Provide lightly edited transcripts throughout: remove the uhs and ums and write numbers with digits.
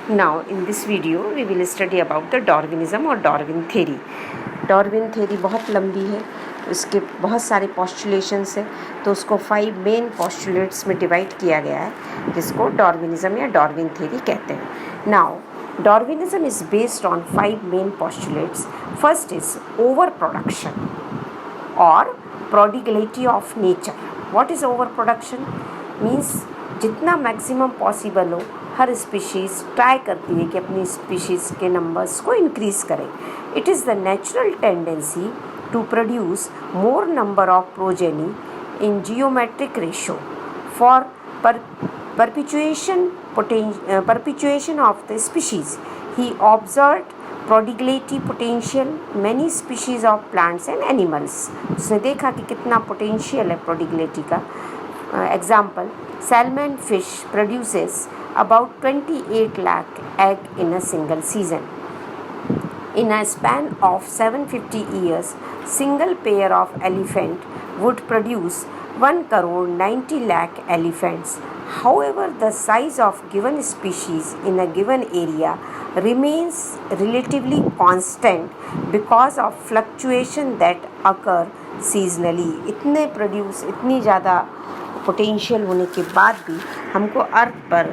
Now in this video we will study about the Darwinism और Darwin theory. Darwin theory बहुत लंबी है, उसके बहुत सारे postulations हैं, तो उसको 5 main postulates में डिवाइड किया गया है, जिसको Darwinism या Darwin theory कहते हैं. Now Darwinism is based on 5 main postulates. First is overproduction or prodigality of nature. What is overproduction? Means जितना मैक्सिमम पॉसिबल हो हर स्पीशीज़ ट्राई करती है कि अपनी स्पीशीज़ के नंबर्स को इंक्रीज़ करें. It is the natural tendency to produce more number of progeny in geometric ratio for perpetuation of the species. He observed prodigality potential many species of plants and animals. उसने देखा कि कितना potential है prodigality का. Example, salmon fish produces about 28 lakh egg in a single season. In a span of 750 years, single pair of elephant would produce 1 crore 90 lakh elephants. However, the size of given species in a given area remains relatively constant because of fluctuation that occur seasonally. इतनी ज़्यादा potential होने के बाद भी हमको अर्थ पर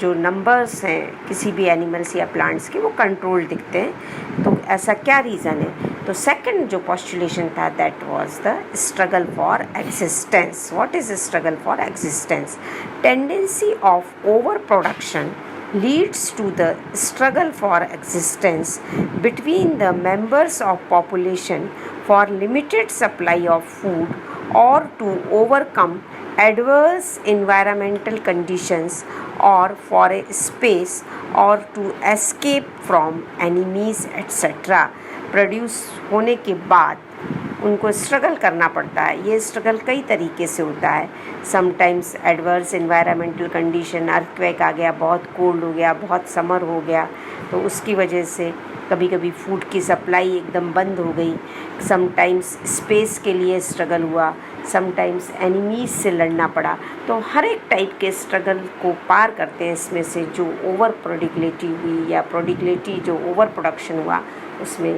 जो numbers हैं किसी भी एनिमल्स या प्लांट्स के वो कंट्रोल दिखते हैं. तो ऐसा क्या रीज़न है? तो सेकंड जो पोस्टुलेशन था that was the struggle for existence. What is struggle for existence? Tendency of over production leads to the struggle for existence between the members of population for limited supply of food or to overcome adverse environmental conditions or for a space or to escape from enemies etc. Produce होने के बाद उनको struggle करना पड़ता है. ये struggle कई तरीके से होता है. Sometimes adverse environmental condition, earthquake आ गया, बहुत कोल्ड हो गया, बहुत समर हो गया, तो उसकी वजह से कभी कभी फूड की सप्लाई एकदम बंद हो गई. समटाइम्स स्पेस के लिए स्ट्रगल हुआ, समटाइम्स एनिमीज से लड़ना पड़ा. तो हर एक टाइप के स्ट्रगल को पार करते हैं इसमें से जो ओवर प्रोडिगलिटी हुई या प्रोडिगलिटी जो ओवर प्रोडक्शन हुआ उसमें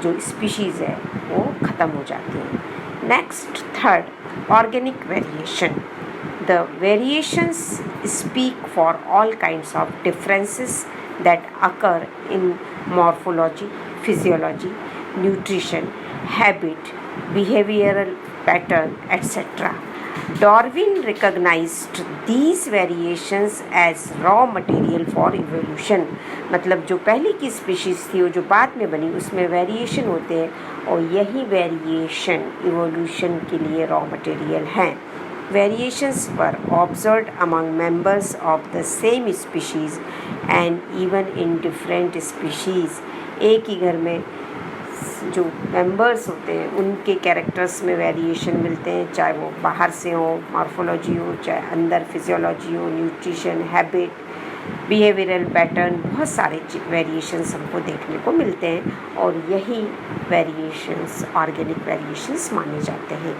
जो स्पीशीज़ है वो ख़त्म हो जाती है. Next third, organic variation. The variations speak for all kinds of differences that occur in morphology, physiology, nutrition, habit, behavioral pattern etc. Darwin recognized these variations as raw material for evolution. मतलब जो पहले की species थी वो जो बाद में बनी उसमें वेरिएशन होते हैं और यही वेरिएशन इवोल्यूशन के लिए रॉ मटेरियल हैं. Variations were observed among members of the same species and even in different species. एक ही घर में जो मेंबर्स होते हैं उनके कैरेक्टर्स में वेरिएशन मिलते हैं, चाहे वो बाहर से हो, मॉर्फोलॉजी हो, चाहे अंदर फिजियोलॉजी हो, न्यूट्रिशन, हैबिट, बिहेवियरल पैटर्न, बहुत सारे वेरिएशंस हमको देखने को मिलते हैं और यही वेरिएशंस ऑर्गेनिक वेरिएशंस माने जाते हैं.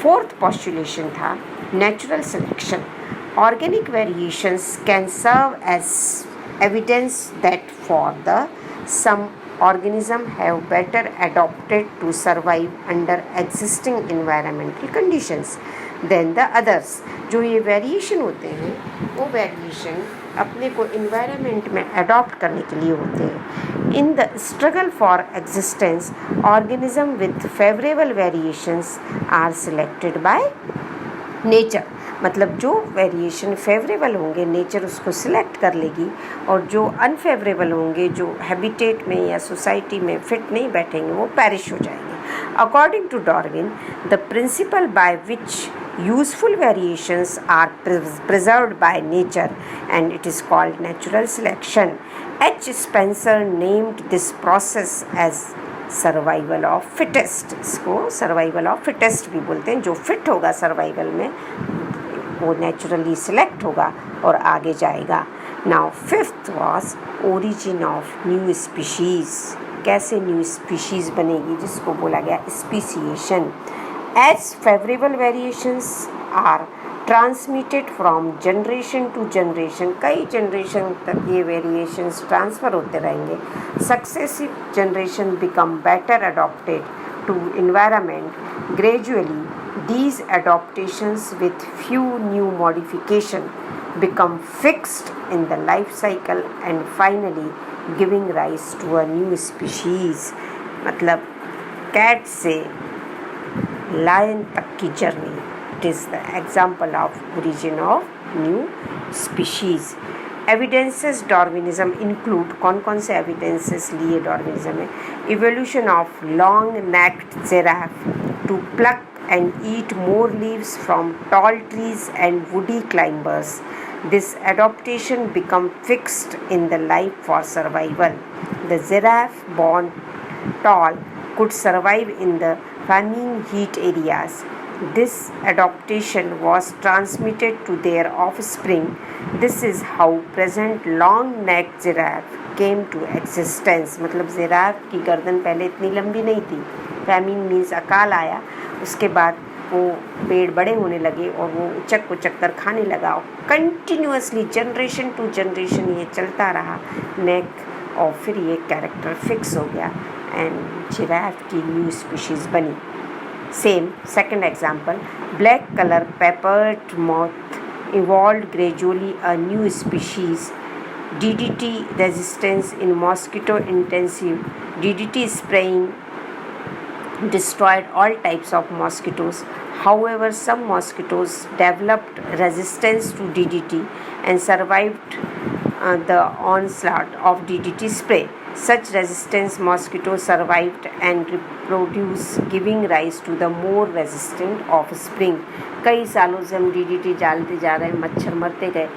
फोर्थ पोस्टुलेशन था natural selection. Organic variations can serve as evidence that for the some organisms have better adapted to survive under existing environmental conditions than the others. जो ये वेरिएशन होते हैं वो variation अपने को इन्वायरमेंट में अडॉप्ट करने के लिए होते हैं. In the struggle for existence organism with favourable variations are selected by nature. मतलब जो वेरिएशन फेवरेबल होंगे नेचर उसको सिलेक्ट कर लेगी और जो अनफेवरेबल होंगे, जो हैबिटेट में या सोसाइटी में फिट नहीं बैठेंगे, वो पेरिश हो जाएंगे. According to Darwin, the principle by which useful variations are preserved by nature and it is called natural selection. H Spencer named this process as survival of fittest. इसको survival of fittest भी बोलते हैं. जो fit होगा survival में वो naturally select होगा और आगे जाएगा. Now fifth was origin of new species. कैसे न्यू स्पीशीज़ बनेगी, जिसको बोला गया speciation. As favourable variations are transmitted from generation to generation. कई generation तक ये variations transfer होते रहेंगे. Successive generation become better adapted to environment. Gradually, these adaptations with few new modification become fixed in the life cycle and finally giving rise to a new species. मतलब cat से lion तक की journey. It is the example of origin of new species. Evidences Darwinism include कौन से evidences लिए Darwinism में? Evolution of long-necked giraffe to pluck and eat more leaves from tall trees and woody climbers. This adaptation become fixed in the life for survival. The giraffe born tall could survive in the famine heat areas. This adaptation was transmitted to their offspring. This is how present long-necked giraffe came to existence. मतलब giraffe की गर्दन पहले इतनी लंबी नहीं थी. Famine means अकाल आया, उसके बाद वो पेड़ बड़े होने लगे और वो उचक उचक कर खाने लगा. कंटिन्यूसली जनरेशन टू जनरेशन ये चलता रहा नेक, और फिर ये कैरेक्टर फिक्स हो गया एंड जिराफ की न्यू स्पीशीज़ बनी. Same, second example, black color peppered moth evolved gradually a new species. DDT resistance in mosquito intensive. DDT spraying destroyed all types of mosquitoes. However, some mosquitoes developed resistance to DDT and survived the onslaught of DDT spray. Such resistance mosquitoes survived and reproduced, giving rise to the more resistant offspring. कई सालों से हम DDT डालते जा रहे हैं, मच्छर मरते गए,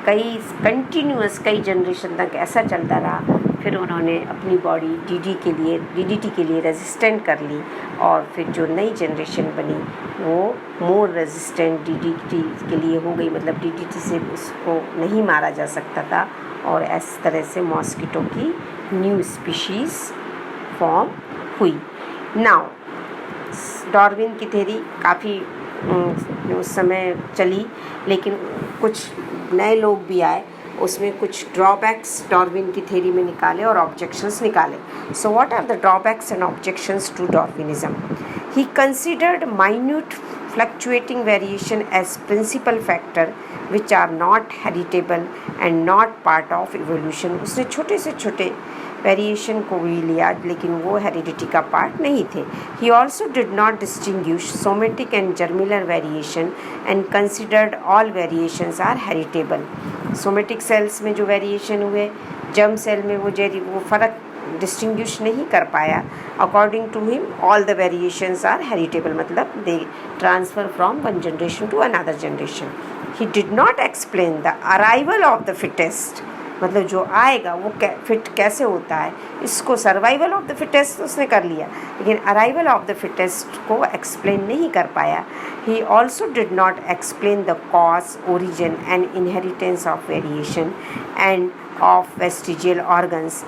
कई जनरेशन तक ऐसा चलता रहा. फिर उन्होंने अपनी बॉडी DDT के लिए रेजिस्टेंट कर ली और फिर जो नई जनरेशन बनी वो मोर रेजिस्टेंट DDT के लिए हो गई. मतलब DDT से उसको नहीं मारा जा सकता था और इस तरह से मॉस्किटो की न्यू स्पीशीज़ फॉर्म हुई. नाउ डार्विन की थ्योरी काफ़ी उस समय चली, लेकिन कुछ नए लोग भी आए, उसमें कुछ ड्रॉबैक्स डार्विन की थ्योरी में निकाले और ऑब्जेक्शंस निकाले. So what are the drawbacks and objections to Darwinism? He considered minute fluctuating variation as principal factor which are not heritable and not part of evolution. उसने छोटे से छोटे वेरिएशन को भी लिया लेकिन वो हेरिडिटी का पार्ट नहीं थे. He also did not distinguish somatic and germinal variation and considered all variations are heritable. Somatic cells में जो वेरिएशन हुए, जर्म सेल में वो फ़र्क डिस्टिंग्विश नहीं कर पाया. According to him all the variations are heritable, मतलब they transfer from one generation to another generation. He did not explain the arrival of the fittest, मतलब जो आएगा वो फिट कैसे होता है, इसको सर्वाइवल ऑफ द फिटेस्ट उसने कर लिया लेकिन अराइवल ऑफ द फिटेस्ट को एक्सप्लेन नहीं कर पाया. He also did not explain the cause, origin and inheritance of variation end of vestigial organs,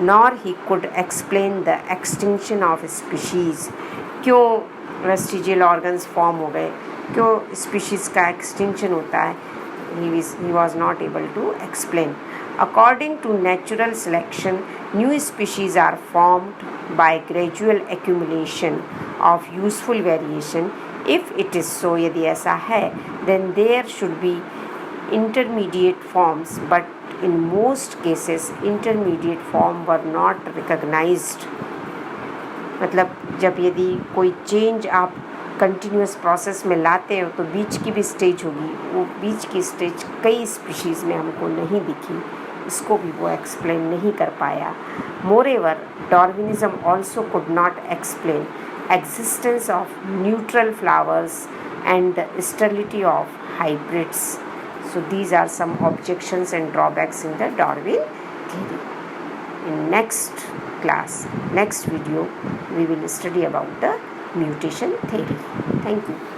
nor he could explain the extinction of species. क्यों vestigial organs form हो गए, क्यों species का extinction होता है, he was not able to explain. According to natural selection, new species are formed by gradual accumulation of useful variation. If it is so, यदि ऐसा है, then there should be intermediate forms, but in most cases intermediate form were not recognized. मतलब जब यदि कोई change आप continuous process में लाते हो तो बीच की भी स्टेज होगी, वो बीच की स्टेज कई स्पीशीज़ में हमको नहीं दिखी, इसको भी वो एक्सप्लेन नहीं कर पाया. Moreover Darwinism also could not explain existence of neutral flowers and the sterility of hybrids. So these are some objections and drawbacks in the Darwin theory. In next class, next video, we will study about the mutation theory. Thank you.